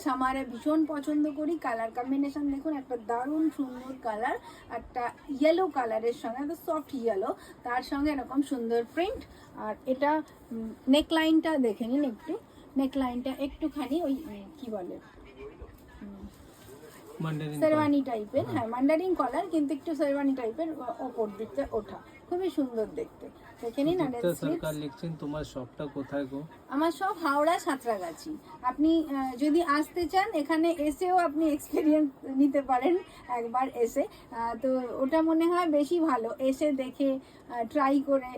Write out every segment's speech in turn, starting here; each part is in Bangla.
সামারে ভীষণ পছন্দ করি। কালার কম্বিনেশন দেখুন, একটা দারুণ সুন্দর কালার, একটা ইয়েলো কালারের সঙ্গে, একটা সফট ইয়েলো, তার সঙ্গে এরকম সুন্দর প্রিন্ট। আর এটা নেকলাইনটা দেখে নিন একটু, নেকলাইনটা একটুখানি ওই কি বলে শেরওয়ানি টাইপের, হ্যাঁ মান্ডারিন কলার, কিন্তু একটু শেরওয়ানি টাইপের ওপর দিকটা ওঠা, খুবই সুন্দর দেখতে। দেখে নিন। সরকার লিখছেন তোমার শপটা কোথায় গো? আমার সব হাওড়া সাঁতরাগাছি। আপনি যদি আসতে চান এখানে এসেও আপনি এক্সপিরিয়েন্স নিতে পারেন একবার এসে, তো ওটা মনে হয় বেশি ভালো, এসে দেখে ট্রাই করে।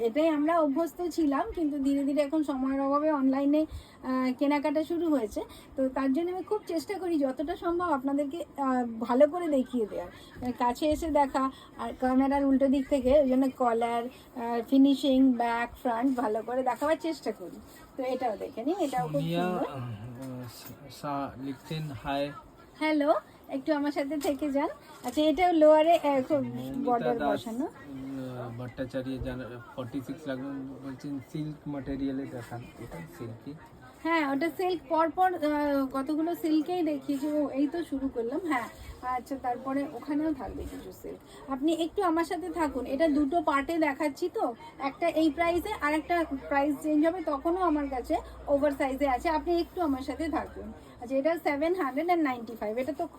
এটাই আমরা অভ্যস্ত ছিলাম, কিন্তু ধীরে ধীরে এখন সময়ের অভাবে অনলাইনে কেনাকাটা শুরু হয়েছে, তো তার জন্য আমি খুব চেষ্টা করি যতটা সম্ভব আপনাদেরকে ভালো করে দেখিয়ে দেওয়ার, কাছে এসে দেখা, আর ক্যামেরার উল্টো দিক থেকে ওই জন্য কলার, ফিনিশিং, ব্যাক ফ্রন্ট ভালো করে দেখাবার চেষ্টা করি। তো এটাও দেখে নিন, এটাও খুব সুন্দর। লিখছেন হাই, হ্যালো, একটু আমার সাথে থেকে যান। আচ্ছা, এটাও লোয়ারে খুব বর্ডার বসানো। ভট্টাচার্য 46 লাগবে বলছেন, সিল্ক ম্যাটেরিয়ালে দেখান। এটা সিল্কি? হ্যাঁ, ওটা সিল্ক, পরপর কতগুলো সিল্কেই দেখিয়েছি। ও এই তো শুরু করলাম, হ্যাঁ। আচ্ছা, তারপরে ওখানেও থাকবে কিছু সিল্ক। আপনি একটু আমার সাথে থাকুন, এটা দুটো পার্টে দেখাচ্ছি তো, একটা এই প্রাইসে আর একটা প্রাইস চেঞ্জ হবে, তখনও আমার কাছে ওভার সাইজে আছে, আপনি একটু আমার সাথে থাকুন। আচ্ছা, এটা 795, এটা তো